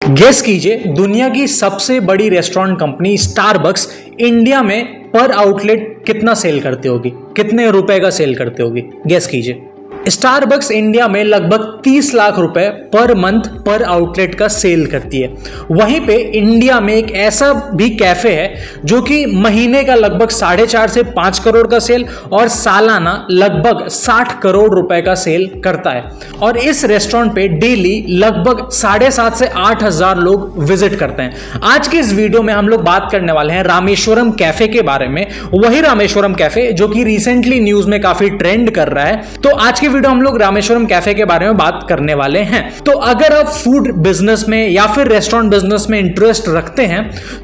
Guess कीजिए, दुनिया की सबसे बड़ी रेस्टोरेंट कंपनी स्टारबक्स इंडिया में पर आउटलेट कितना सेल करती होगी, कितने रुपए का सेल करती होगी? गेस कीजिए। स्टारबक्स इंडिया में लगभग 30 लाख रुपए पर मंथ पर आउटलेट का सेल करती है। वहीं पे इंडिया में एक ऐसा भी कैफे है जो कि महीने का लगभग 4.5 से 5 करोड़ का सेल और सालाना लगभग 60 करोड़ रुपए का सेल करता है। और इस रेस्टोरेंट पे डेली लगभग 7.5 से 8 हजार लोग विजिट करते हैं। आज के इस वीडियो में हम लोग बात करने वाले हैं रामेश्वरम कैफे के बारे में। वही रामेश्वरम कैफे जो कि रिसेंटली न्यूज में काफी ट्रेंड कर रहा है। तो आज के वीडियो हम लोग रामेश्वरम कैफे के बारे में बात करने वाले हैं। तो अगर आप फूड बिजनेस में या फिर रेस्टोरेंट बिजनेस में इंटरेस्ट रखते हैं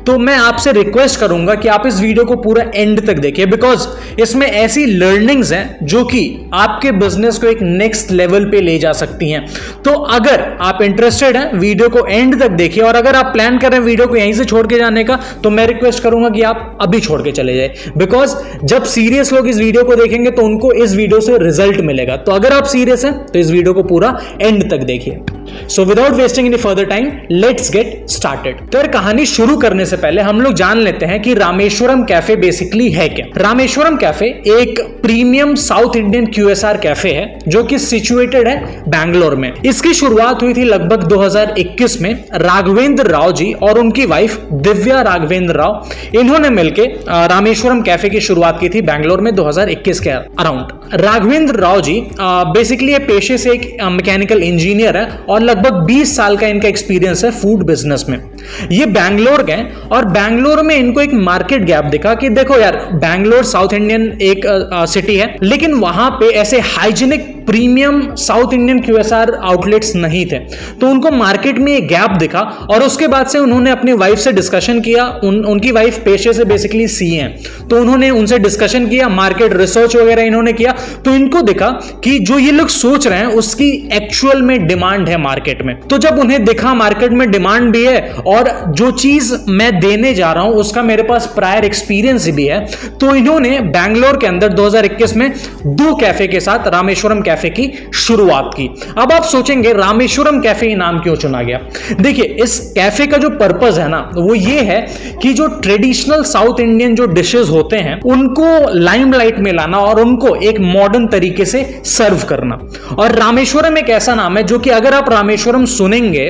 तो मैं आपसे रिक्वेस्ट करूंगा कि आप इस वीडियो को पूरा एंड तक देखिए, बिकॉज इसमें ऐसी लर्निंग्स हैं जो कि आपके बिजनेस को एक नेक्स्ट लेवल पे ले जा सकती हैं। तो अगर आप इंटरेस्टेड हैं वीडियो को एंड तक देखिए, और अगर आप प्लान कर रहे हैं वीडियो को यहीं से छोड़ के जाने का तो मैं रिक्वेस्ट करूंगा कि आप अभी छोड़ के चले जाए, बिकॉज जब सीरियस लोग इस वीडियो को देखेंगे तो उनको इस वीडियो से रिजल्ट मिलेगा। तो अगर आप सीरियस हैं तो इस वीडियो को पूरा एंड तक देखिए। So without wasting any further time let's get started. तो कहानी शुरू करने से पहले हम लोग जान लेते हैं कि रामेश्वरम कैफे बेसिकली है क्या। रामेश्वरम कैफे एक premium south Indian QSR cafe है जो कि सिचुएटेड है बैंगलोर में। इसकी शुरुआत हुई थी लगभग 2021 में। राघवेंद्र राव जी और उनकी वाइफ दिव्या राघवेंद्र राव, इन्होंने मिलकर रामेश्वरम कैफे की शुरुआत की थी बैंगलोर में 2021 के अराउंड। राघवेंद्र राव जी बेसिकली पेशे से एक मैकेनिकल इंजीनियर है और लगभग 20 साल का इनका एक्सपीरियंस है फूड बिजनेस में। ये बैंगलोर गए और बैंगलोर में इनको एक मार्केट गैप दिखा कि देखो यार, बैंगलोर साउथ इंडियन एक सिटी है, लेकिन वहां पे ऐसे hygienic premium south Indian QSR outlets नहीं थे। तो उनको मार्केट में एक गैप दिखा और उसके बाद से उन्होंने अपनी वाइफ से डिस्कशन किया। उनकी वाइफ पेशे से बेसिकली सीए हैं, तो उन्होंने उनसे डिस्कशन किया, मार्केट रिसर्च वगैरह इन्होंने किया। तो इनको दिखा कि जो ये लोग सोच रहे हैं उसकी एक्चुअल में डिमांड है मार्केट में। तो जब उन्हें दिखा मार्केट में डिमांड भी है और जो चीज मैं देने जा रहा हूं उसका मेरे पास प्रायर एक्सपीरियंस भी है, तो इन्होंने बैंगलोर के अंदर 2021 में 2 कैफे के साथ रामेश्वरम कैफे की शुरुआत की। अब आप सोचेंगे रामेश्वरम कैफे नाम क्यों चुना गया? देखिए, इस कैफे का जो पर्पस है ना वो ये है कि जो ट्रेडिशनल साउथ इंडियन जो डिशेस होते हैं उनको लाइमलाइट में लाना और उनको एक मॉडर्न तरीके से सर्व करना। और रामेश्वरम एक ऐसा नाम है जो कि अगर आप रामेश्वरम सुनेंगे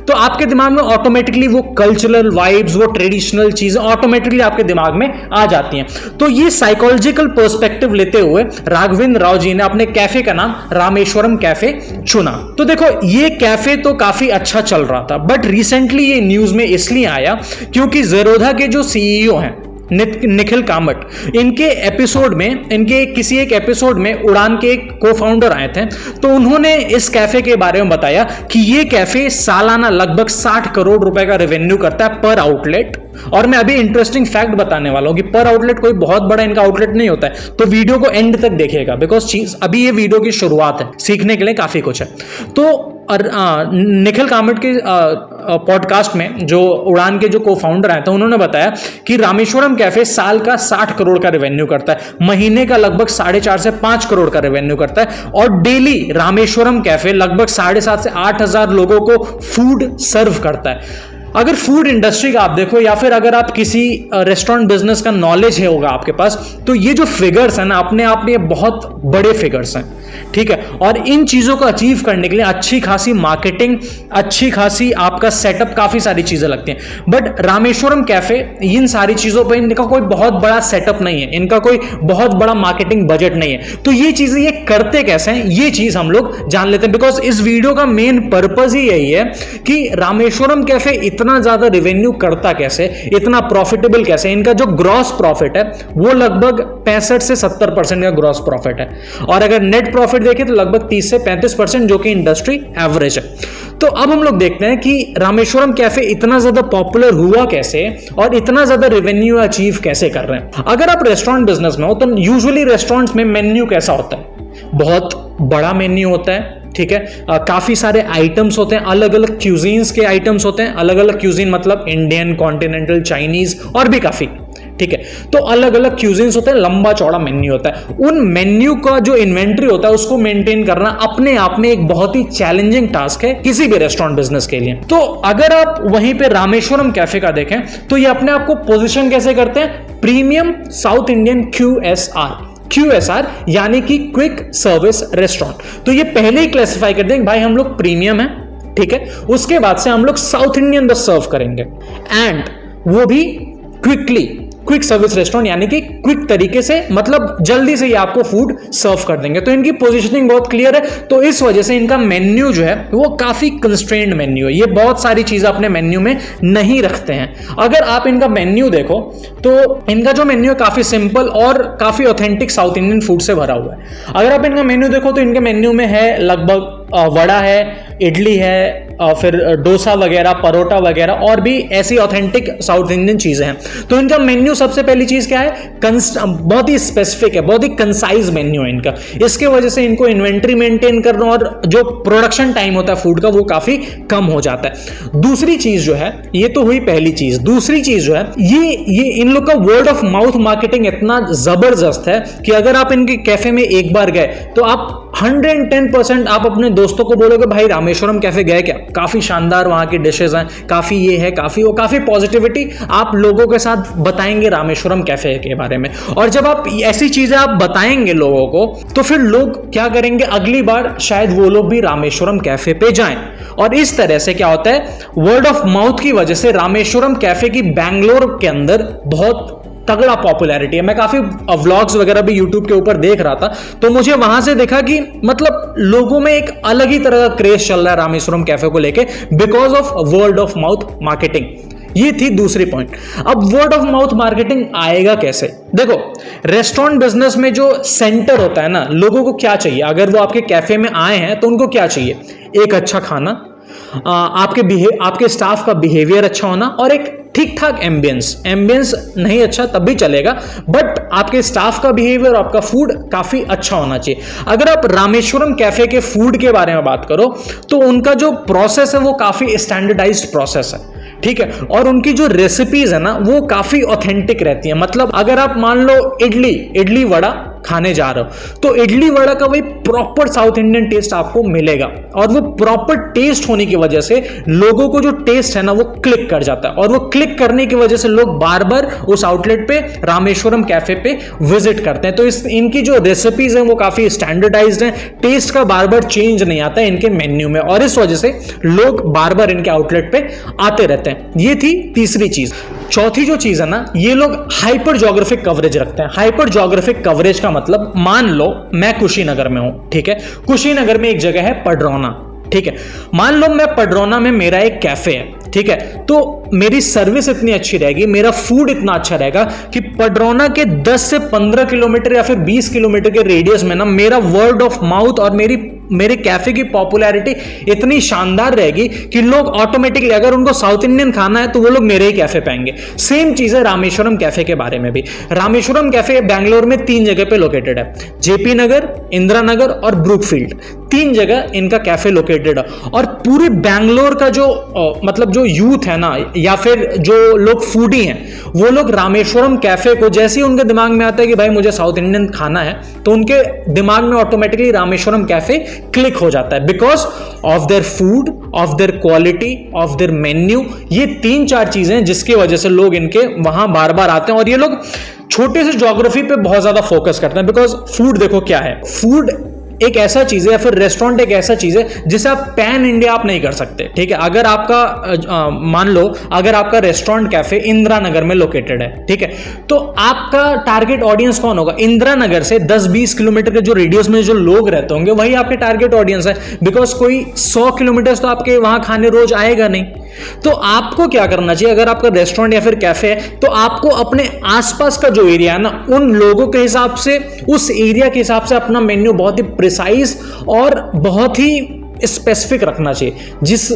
तो आपके दिमाग में ऑटोमेटिकली वो कल्चरल वाइब्स, वो ट्रेडिशनल चीजें ऑटोमेटिकली आपके दिमाग में आ जाती हैं। तो ये साइकोलॉजिकल पर्सपेक्टिव लेते हुए राघवेंद्र राव जी ने अपने कैफे का नाम रामेश्वरम कैफे चुना। तो देखो, ये कैफे तो काफी अच्छा चल रहा था, बट रिसेंटली ये न्यूज में इसलिए आया क्योंकि ज़ेरोधा के जो सीईओ हैं निखिल कामत, इनके किसी एक एपिसोड में उड़ान के एक को-फाउंडर आए थे। तो उन्होंने इस कैफे के बारे में बताया कि ये कैफे सालाना लगभग 60 करोड़ रुपए का रेवेन्यू करता है पर आउटलेट। और मैं अभी इंटरेस्टिंग फैक्ट बताने वाला हूं कि पर आउटलेट कोई बहुत बड़ा इनका आउटलेट नहीं होता है। तो वीडियो को एंड तक देखिएगा, बिकॉज अभी ये वीडियो की शुरुआत है, सीखने के लिए काफी कुछ है। तो निखिल कामत के पॉडकास्ट में जो उड़ान के जो को-फाउंडर आए थे उन्होंने बताया कि रामेश्वरम कैफे साल का 60 करोड़ का रेवेन्यू करता है, महीने का लगभग 4.5 से 5 करोड़ का रेवेन्यू करता है, और डेली रामेश्वरम कैफे लगभग 7.5 से 8 हजार लोगों को फूड सर्व करता है। अगर फूड इंडस्ट्री का आप देखो या फिर अगर आप किसी रेस्टोरेंट बिजनेस का नॉलेज है होगा आपके पास, तो ये जो फिगर्स है ना अपने आप में बहुत बड़े फिगर्स हैं, ठीक है। और इन चीजों को अचीव करने के लिए अच्छी खासी मार्केटिंग, अच्छी खासी आपका सेटअप, काफी सारी चीजें लगती हैं। बट रामेश्वरम कैफे इन सारी चीजों पर इनका कोई बहुत बड़ा सेटअप नहीं है, इनका कोई बहुत बड़ा मार्केटिंग बजट नहीं है। तो ये चीजें ये करते कैसे हैं ये चीज हम लोग जान लेते हैं, बिकॉज इस वीडियो का मेन पर्पज ही यही है कि रामेश्वरम कैफे इतना ज्यादा रेवेन्यू करता कैसे, इतना प्रॉफिटेबल कैसे। इनका जो ग्रॉस प्रॉफिट है वो लगभग 65 से 70% का ग्रॉस प्रॉफिट है, और अगर नेट प्रॉफिट देखें तो लगभग 30 से 35%, जो कि इंडस्ट्री एवरेज है। तो अब हम लोग देखते हैं कि रामेश्वरम कैफे इतना ज्यादा पॉपुलर हुआ कैसे और इतना ज्यादा रेवेन्यू अचीव कैसे कर रहे हैं। अगर आप रेस्टोरेंट बिजनेस में हो तो यूजुअली रेस्टोरेंट्स में मेन्यू कैसा होता है? बहुत बड़ा मेन्यू होता है, ठीक है। काफी सारे आइटम्स होते हैं, अलग अलग क्यूजीन्स के आइटम्स होते हैं। अलग अलग क्यूजीन मतलब इंडियन, कॉन्टिनेंटल, चाइनीज और भी काफी, ठीक है। तो अलग अलग क्यूजिन्स होते हैं, लंबा चौड़ा मेन्यू होता है। उन मेन्यू का जो इन्वेंट्री होता है उसको मेंटेन करना अपने आप में एक बहुत ही चैलेंजिंग टास्क है किसी भी रेस्टोरेंट बिजनेस के लिए। तो अगर आप वहीं पे रामेश्वरम कैफे का देखें तो ये अपने आप को पोजीशन कैसे करते हैं, प्रीमियम साउथ इंडियन QSR यानी कि क्विक सर्विस रेस्टोरेंट। तो ये पहले ही क्लासिफाई कर देंगे भाई हम लोग प्रीमियम है, ठीक है। उसके बाद से हम लोग साउथ इंडियन बस सर्व करेंगे एंड वो भी क्विक सर्विस रेस्टोरेंट यानी कि क्विक तरीके से, मतलब जल्दी से ये आपको फूड सर्व कर देंगे। तो इनकी पोजीशनिंग बहुत क्लियर है। तो इस वजह से इनका मेन्यू जो है वो काफी कंस्ट्रेंड मेन्यू है। ये बहुत सारी चीजें अपने मेन्यू में नहीं रखते हैं। अगर आप इनका मेन्यू देखो तो इनका जो मेन्यू है काफी सिंपल और काफी ऑथेंटिक साउथ इंडियन फूड से भरा हुआ है। अगर आप इनका मेन्यू देखो तो इनके मेन्यू में है लगभग वड़ा है, इडली है, फिर डोसा वगैरह, परोठा वगैरह और भी ऐसी ऑथेंटिक साउथ इंडियन चीजें हैं। तो इनका मेन्यू सबसे पहली चीज क्या है, बहुत ही स्पेसिफिक है, बहुत ही कंसाइज मेन्यू है इनका। इसके वजह से इनको इन्वेंट्री मेंटेन करना और जो प्रोडक्शन टाइम होता है फूड का वो काफी कम हो जाता है। दूसरी चीज जो है, ये तो हुई पहली चीज। दूसरी चीज जो है, ये इन लोग का वर्ड ऑफ माउथ मार्केटिंग इतना जबरदस्त है कि अगर आप इनके कैफे में एक बार गए तो आप 110% आप अपने दोस्तों को बोलोगे भाई रामेश्वरम कैफे गए क्या, काफी शानदार वहां की डिशेज हैं, काफी ये है, काफी वो, काफी पॉजिटिविटी आप लोगों के साथ बताएंगे रामेश्वरम कैफे के बारे में। और जब आप ऐसी चीजें आप बताएंगे लोगों को तो फिर लोग क्या करेंगे, अगली बार शायद वो लोग भी रामेश्वरम कैफे पे जाएं। और इस तरह से क्या होता है, वर्ड ऑफ माउथ की वजह से रामेश्वरम कैफे की बैंगलोर के अंदर बहुत तगड़ा पॉपुलैरिटी है। मैं काफी व्लॉग्स वगैरह भी यूट्यूब के ऊपर देख रहा था तो मुझे वहां से देखा कि मतलब लोगों में एक अलग ही तरह का क्रेज चल रहा है रामेश्वरम कैफे को लेके because of word of mouth marketing. ये थी दूसरी पॉइंट। अब वर्ड ऑफ माउथ मार्केटिंग आएगा कैसे, देखो रेस्टोरेंट बिजनेस में जो सेंटर होता है ना, लोगों को क्या चाहिए, अगर वो आपके कैफे में आए हैं तो उनको क्या चाहिए, एक अच्छा खाना, आपके स्टाफ का बिहेवियर अच्छा होना और एक ठीक ठाक एम्बियंस नहीं अच्छा तब भी चलेगा बट आपके स्टाफ का बिहेवियर, आपका फूड काफी अच्छा होना चाहिए। अगर आप रामेश्वरम कैफे के फूड के बारे में बात करो तो उनका जो प्रोसेस है वो काफी स्टैंडर्डाइज्ड प्रोसेस है, ठीक है। और उनकी जो रेसिपीज है ना वो काफी ऑथेंटिक रहती है। मतलब अगर आप मान लो इडली वड़ा खाने जा रहे हो तो इडली वड़ा का वही प्रॉपर साउथ इंडियन टेस्ट आपको मिलेगा और वो प्रॉपर टेस्ट होने की वजह से लोगों को जो टेस्ट है ना वो क्लिक कर जाता है और वो क्लिक करने की वजह से लोग बार बार उस आउटलेट पे रामेश्वरम कैफे पे विजिट करते हैं। तो इनकी जो रेसिपीज हैं वो काफी स्टैंडर्डाइज्ड हैं, टेस्ट का बार बार चेंज नहीं आता है इनके मेन्यू में और इस वजह से लोग बार बार इनके आउटलेट पे आते रहते हैं। ये थी तीसरी चीज। चौथी जो चीज है ना, ये लोग हाइपर ज्योग्राफिक कवरेज रखते हैं। हाइपर ज्योग्राफिक कवरेज का मतलब, मान लो मैं कुशीनगर में हूं, ठीक है। कुशीनगर में एक जगह है पडरौना, ठीक है। मान लो मैं पडरौना में मेरा एक कैफे है, ठीक है। तो मेरी सर्विस इतनी अच्छी रहेगी, मेरा फूड इतना अच्छा रहेगा कि पडरौना के 10 से 15 किलोमीटर या फिर 20 किलोमीटर के रेडियस में ना मेरा वर्ड ऑफ माउथ और मेरे कैफे की पॉपुलैरिटी इतनी शानदार रहेगी कि लोग ऑटोमेटिकली, अगर उनको साउथ इंडियन खाना है तो वो लोग मेरे ही कैफे पे आएंगे। सेम चीज है रामेश्वरम कैफे के बारे में भी। रामेश्वरम कैफे बैंगलोर में 3 जगह पे लोकेटेड है, जेपी नगर, इंदिरा नगर और ब्रुकफील्ड। 3 जगह इनका कैफे लोकेटेड है और पूरे बैंगलोर का जो मतलब जो यूथ है ना या फिर जो लोग फूडी हैं वो लोग रामेश्वरम कैफे को, जैसे ही उनके दिमाग में आता है कि भाई मुझे साउथ इंडियन खाना है, तो उनके दिमाग में ऑटोमेटिकली रामेश्वरम कैफे क्लिक हो जाता है because of their food, of their quality, of their menu. ये 3-4 चीजें जिसकी वजह से लोग इनके वहां बार बार आते हैं और ये लोग छोटे से ज्योग्राफी पे बहुत ज्यादा फोकस करते हैं बिकॉज फूड देखो क्या है, फूड एक ऐसा चीज है या फिर रेस्टोरेंट एक ऐसा चीज है जिसे आप पैन इंडिया आप नहीं कर सकते, ठीक है। अगर आपका मान लो अगर आपका रेस्टोरेंट कैफे इंदिरा नगर में लोकेटेड है, ठीक है, तो आपका टारगेट ऑडियंस कौन होगा, इंदिरा नगर से 10-20 किलोमीटर के जो रेडियस में जो लोग रहते होंगे वही आपके टारगेट ऑडियंस है बिकॉज कोई 100 किलोमीटर तो आपके वहां खाने रोज आएगा नहीं। तो आपको क्या करना चाहिए, अगर आपका रेस्टोरेंट या फिर कैफे है तो आपको अपने आसपास का जो एरिया है ना उन लोगों के हिसाब से, उस एरिया के हिसाब से अपना मेन्यू बहुत ही प्रिसाइज और बहुत ही स्पेसिफिक रखना चाहिए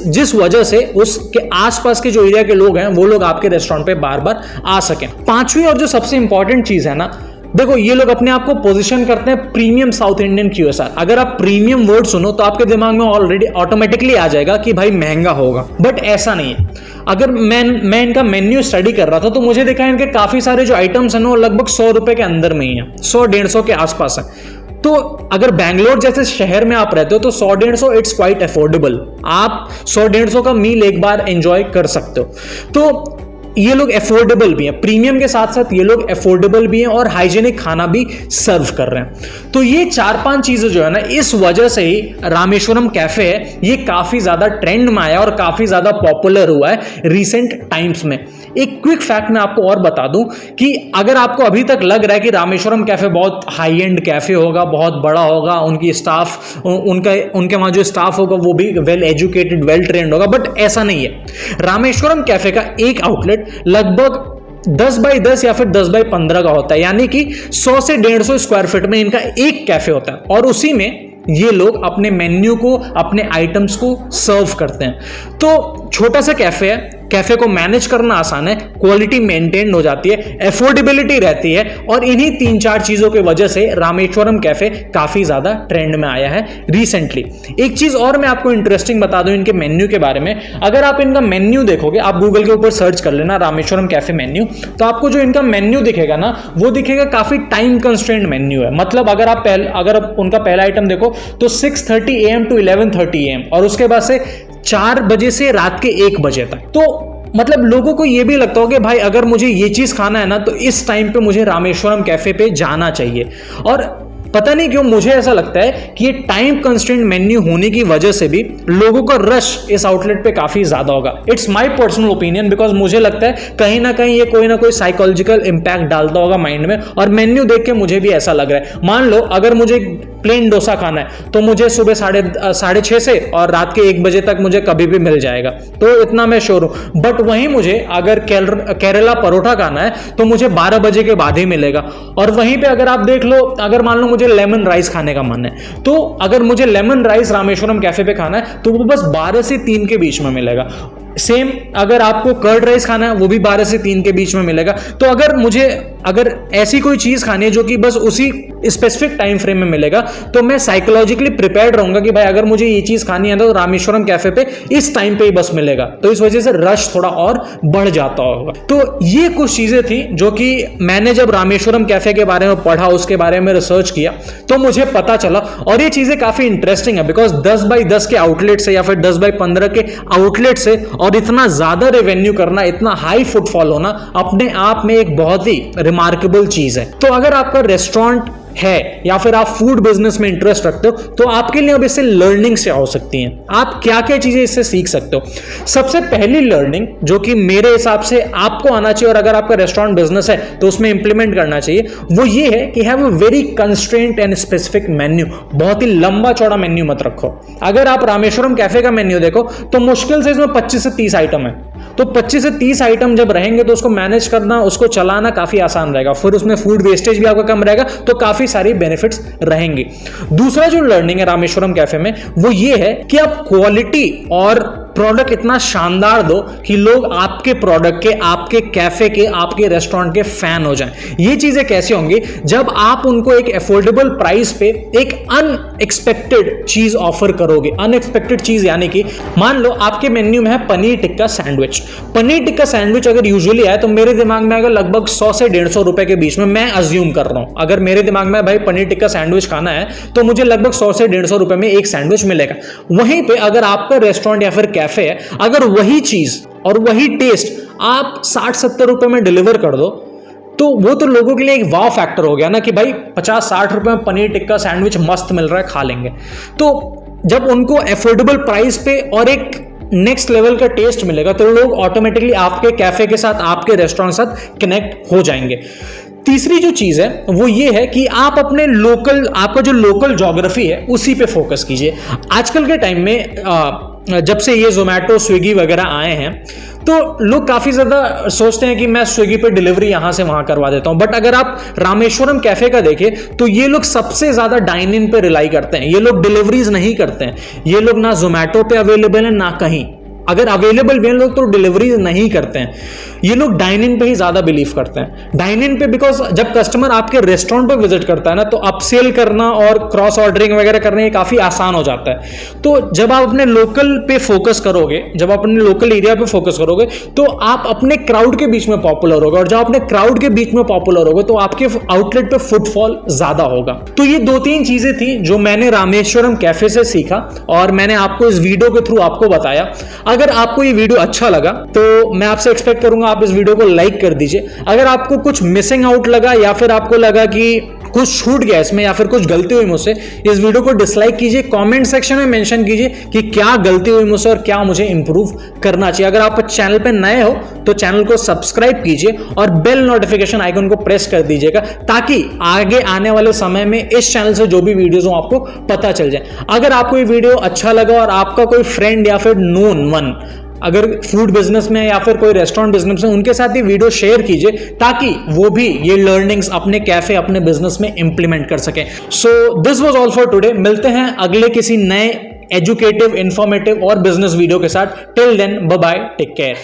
जिस वजह से उसके आसपास के जो एरिया के लोग हैं वो लोग आपके रेस्टोरेंट पे बार बार आ सकें। 5वीं और जो सबसे इंपॉर्टेंट चीज है ना, देखो ये लोग अपने आप को पोजीशन करते हैं प्रीमियम साउथ इंडियन क्यूएसआर। अगर आप प्रीमियम वर्ड सुनो तो आपके दिमाग में ऑलरेडी ऑटोमेटिकली आ जाएगा कि भाई महंगा होगा, बट ऐसा नहीं है। अगर मैं इनका मेन्यू स्टडी कर रहा था तो मुझे देखा इनके काफी सारे जो आइटम्स हैं वो लगभग 100 रुपए के अंदर में ही है, 100-150 के आसपास है। तो अगर बैंगलोर जैसे शहर में आप रहते हो तो 100-150 इट्स क्वाइट अफोर्डेबल, आप 100-150 का मील एक बार एंजॉय कर सकते हो। तो ये लोग अफोर्डेबल भी हैं, प्रीमियम के साथ साथ ये लोग अफोर्डेबल भी हैं और हाइजेनिक खाना भी सर्व कर रहे हैं। तो ये 4-5 चीजें जो है ना, इस वजह से ही रामेश्वरम कैफे है ये काफी ज्यादा ट्रेंड में आया और काफी ज्यादा पॉपुलर हुआ है रिसेंट टाइम्स में। एक क्विक फैक्ट मैं आपको और बता दूं कि अगर आपको अभी तक लग रहा है कि रामेश्वरम कैफे बहुत हाई एंड कैफे होगा, बहुत बड़ा होगा, उनकी स्टाफ उनके वहां जो स्टाफ होगा वो भी वेल एजुकेटेड, वेल ट्रेंड होगा, बट ऐसा नहीं है। रामेश्वरम कैफे का एक आउटलेट लगभग 10x10 या फिर 10x15 का होता है, यानी कि 100 से 150 स्क्वायर फीट में इनका एक कैफे होता है और उसी में ये लोग अपने मेन्यू को, अपने आइटम्स को सर्व करते हैं। तो छोटा सा कैफे है, कैफे को मैनेज करना आसान है, क्वालिटी मेंटेन हो जाती है, अफोर्डेबिलिटी रहती है और इन्हीं 3-4 चीजों की वजह से रामेश्वरम कैफे काफी ज्यादा ट्रेंड में आया है रिसेंटली। एक चीज और मैं आपको इंटरेस्टिंग बता दूं इनके मेन्यू के बारे में। अगर आप इनका मेन्यू देखोगे, आप गूगल के ऊपर सर्च कर लेना रामेश्वरम कैफे मेन्यू, तो आपको जो इनका मेन्यू दिखेगा ना वो दिखेगा काफी टाइम कंस्ट्रेंट मेन्यू है। मतलब अगर आप उनका पहला आइटम देखो तो 6:30 AM to 11:30 AM और उसके बाद से 4 बजे से रात के 1 बजे तक। तो मतलब लोगों को यह भी लगता हो कि भाई अगर मुझे ये चीज खाना है ना तो इस टाइम पे मुझे रामेश्वरम कैफे पे जाना चाहिए। और पता नहीं क्यों मुझे ऐसा लगता है कि ये टाइम कंस्ट्रेंट मेन्यू होने की वजह से भी लोगों का रश इस आउटलेट पे काफी ज्यादा होगा। It's my personal opinion, because मुझे लगता है कहीं ना कहीं ये कोई ना कोई साइकोलॉजिकल इंपैक्ट डालता होगा माइंड में, और मेन्यू देख के मुझे भी ऐसा लग रहा है। मान लो अगर मुझे प्लेन डोसा खाना है तो मुझे सुबह 6:30 से और रात के 1 बजे तक मुझे कभी भी मिल जाएगा, तो इतना मैं श्योर हूं। बट वहीं मुझे अगर केरला परोठा खाना है तो मुझे 12 बजे के बाद ही मिलेगा। और वहीं पे अगर आप देख लो, अगर मान लो मुझे लेमन राइस खाने का मन है तो अगर मुझे लेमन राइस रामेश्वरम कैफे पे खाना है तो वो बस 12 से 3 के बीच में मिलेगा। सेम अगर आपको कर्ड राइस खाना है वो भी 12 से 3 के बीच में मिलेगा। तो अगर ऐसी कोई चीज खानी है जो कि बस उसी स्पेसिफिक टाइम फ्रेम में मिलेगा तो मैं साइकोलॉजिकली प्रिपेयर्ड रहूंगा कि भाई अगर मुझे ये चीज खानी है तो रामेश्वरम कैफे पे इस टाइम पे ही बस मिलेगा। तो इस वजह से रश थोड़ा और बढ़ जाता होगा। तो ये कुछ चीजें थी जो कि मैंने जब रामेश्वरम कैफे के बारे में पढ़ा, उसके बारे में रिसर्च किया तो मुझे पता चला। और ये चीजें काफी इंटरेस्टिंग है बिकॉज 10x10 के आउटलेट से या फिर 10x15 के आउटलेट से और इतना ज्यादा रेवेन्यू करना, इतना हाई फुटफॉल होना अपने आप में एक बहुत ही रिमार्केबल चीज है। तो अगर आपका रेस्टोरेंट है या फिर आप फूड बिजनेस में इंटरेस्ट रखते हो तो आपके लिए अब इससे लर्निंग से हो सकती हैं। आप क्या क्या चीजें इससे सीख सकते हो। सबसे पहली लर्निंग जो कि मेरे हिसाब से आपको आना चाहिए और अगर आपका रेस्टोरेंट बिजनेस है तो उसमें इंप्लीमेंट करना चाहिए, वो ये है कि have a very constraint and specific menu. बहुत ही लंबा चौड़ा मेन्यू मत रखो। अगर आप रामेश्वरम कैफे का मेन्यू देखो तो मुश्किल से इसमें 25 से 30 आइटम है। तो 25 से 30 आइटम जब रहेंगे तो उसको मैनेज करना, उसको चलाना काफी आसान रहेगा। फिर उसमें फूड वेस्टेज भी आपका कम रहेगा, तो काफी सारी बेनिफिट्स रहेंगे। दूसरा जो लर्निंग है रामेश्वरम कैफे में वो ये है कि आप क्वालिटी और प्रोडक्ट इतना शानदार दो कि लोग आपके प्रोडक्ट के, आपके कैफे के, आपके रेस्टोरेंट के फैन हो जाएं। ये चीजें कैसे होंगी जब आप उनको एक अफोर्डेबल प्राइस पे एक अनएक्सपेक्टेड चीज ऑफर करोगे। अनएक्सपेक्टेड चीज यानी कि मान लो आपके मेन्यू में है पनीर टिक्का सैंडविच। पनीर टिक्का सैंडविच अगर यूजुअली आए तो मेरे दिमाग में आएगा लगभग 100 से 150 रुपए के बीच में, मैं अज्यूम कर रहा हूं। अगर मेरे दिमाग में भाई पनीर टिक्का सैंडविच खाना है तो मुझे लगभग 100 से 150 रुपए में एक सैंडविच मिलेगा। वहीं पे अगर आपका रेस्टोरेंट या फिर कैफे है, अगर वही चीज और वही टेस्ट आप 60-70 रुपए में डिलीवर कर दो तो वो तो लोगों के लिए एक वाव फैक्टर हो गया ना कि भाई 50-60 रुपए में पनीर टिक्का सैंडविच मस्त मिल रहा है, खा लेंगे। तो जब उनको अफोर्डेबल प्राइस पे और एक नेक्स्ट लेवल का टेस्ट मिलेगा तो लोग ऑटोमेटिकली आपके कैफे के साथ, आपके रेस्टोरेंट के साथ कनेक्ट हो जाएंगे। तीसरी जो चीज है वो ये है कि आप अपने लोकल, आपका जो लोकल ज्योग्राफी है उसी पे फोकस कीजिए। आजकल के टाइम में जब से ये जोमेटो, स्विगी वगैरह आए हैं तो लोग काफी ज्यादा सोचते हैं कि मैं स्विगी पे डिलीवरी यहां से वहां करवा देता हूं। बट अगर आप रामेश्वरम कैफे का देखें तो ये लोग सबसे ज्यादा डाइन इन पे रिलाई करते हैं। ये लोग डिलीवरीज नहीं करते हैं। ये लोग ना जोमेटो पे अवेलेबल है ना कहीं। अगर अवेलेबल भी हैं लोग तो डिलीवरी नहीं करते हैं। ये लोग डाइन इन पे ही ज्यादा बिलीव करते हैं, डाइन इन पे, बिकॉज जब कस्टमर आपके रेस्टोरेंट पे विजिट करता है ना तो अपसेल करना और क्रॉस ऑर्डरिंग वगैरह करने ये काफी आसान हो जाता है। तो जब आप अपने लोकल पे फोकस करोगे, जब आप अपने लोकल एरिया पे फोकस करोगे तो आप अपने क्राउड के बीच में पॉपुलर होगे, और जब अपने क्राउड के बीच में पॉपुलर होगे तो आपके आउटलेट पे फुटफॉल ज्यादा होगा। तो ये 2-3 चीजें थी जो मैंने रामेश्वरम कैफे से सीखा और मैंने आपको इस वीडियो के थ्रू आपको बताया। अगर आपको ये वीडियो अच्छा लगा तो मैं आपसे एक्सपेक्ट करूंगा आप इस वीडियो को लाइक कर दीजिए। अगर आपको कुछ मिसिंग आउट लगा या फिर आपको लगा कि कुछ छूट गया इसमें या फिर कुछ गलती हुई मुझसे, इस वीडियो को डिसलाइक कीजिए, कमेंट सेक्शन में मेंशन कीजिए कि क्या गलती हुई मुझसे और क्या मुझे इंप्रूव करना चाहिए। अगर आप चैनल पे नए हो तो चैनल को सब्सक्राइब कीजिए और बेल नोटिफिकेशन आइकन को प्रेस कर दीजिएगा ताकि आगे आने वाले समय में इस चैनल से जो भी वीडियोस हो आपको पता चल जाए। अगर आपको ये वीडियो अच्छा लगा और आपका कोई फ्रेंड या फिर नोन वन अगर फूड बिजनेस में या फिर कोई रेस्टोरेंट बिजनेस में, उनके साथ ये वीडियो शेयर कीजिए ताकि वो भी ये लर्निंग्स अपने कैफे अपने बिजनेस में इंप्लीमेंट कर सकें। So this was all for today. मिलते हैं अगले किसी नए एजुकेटिव, इंफॉर्मेटिव और बिजनेस वीडियो के साथ। Till then bye bye, take care.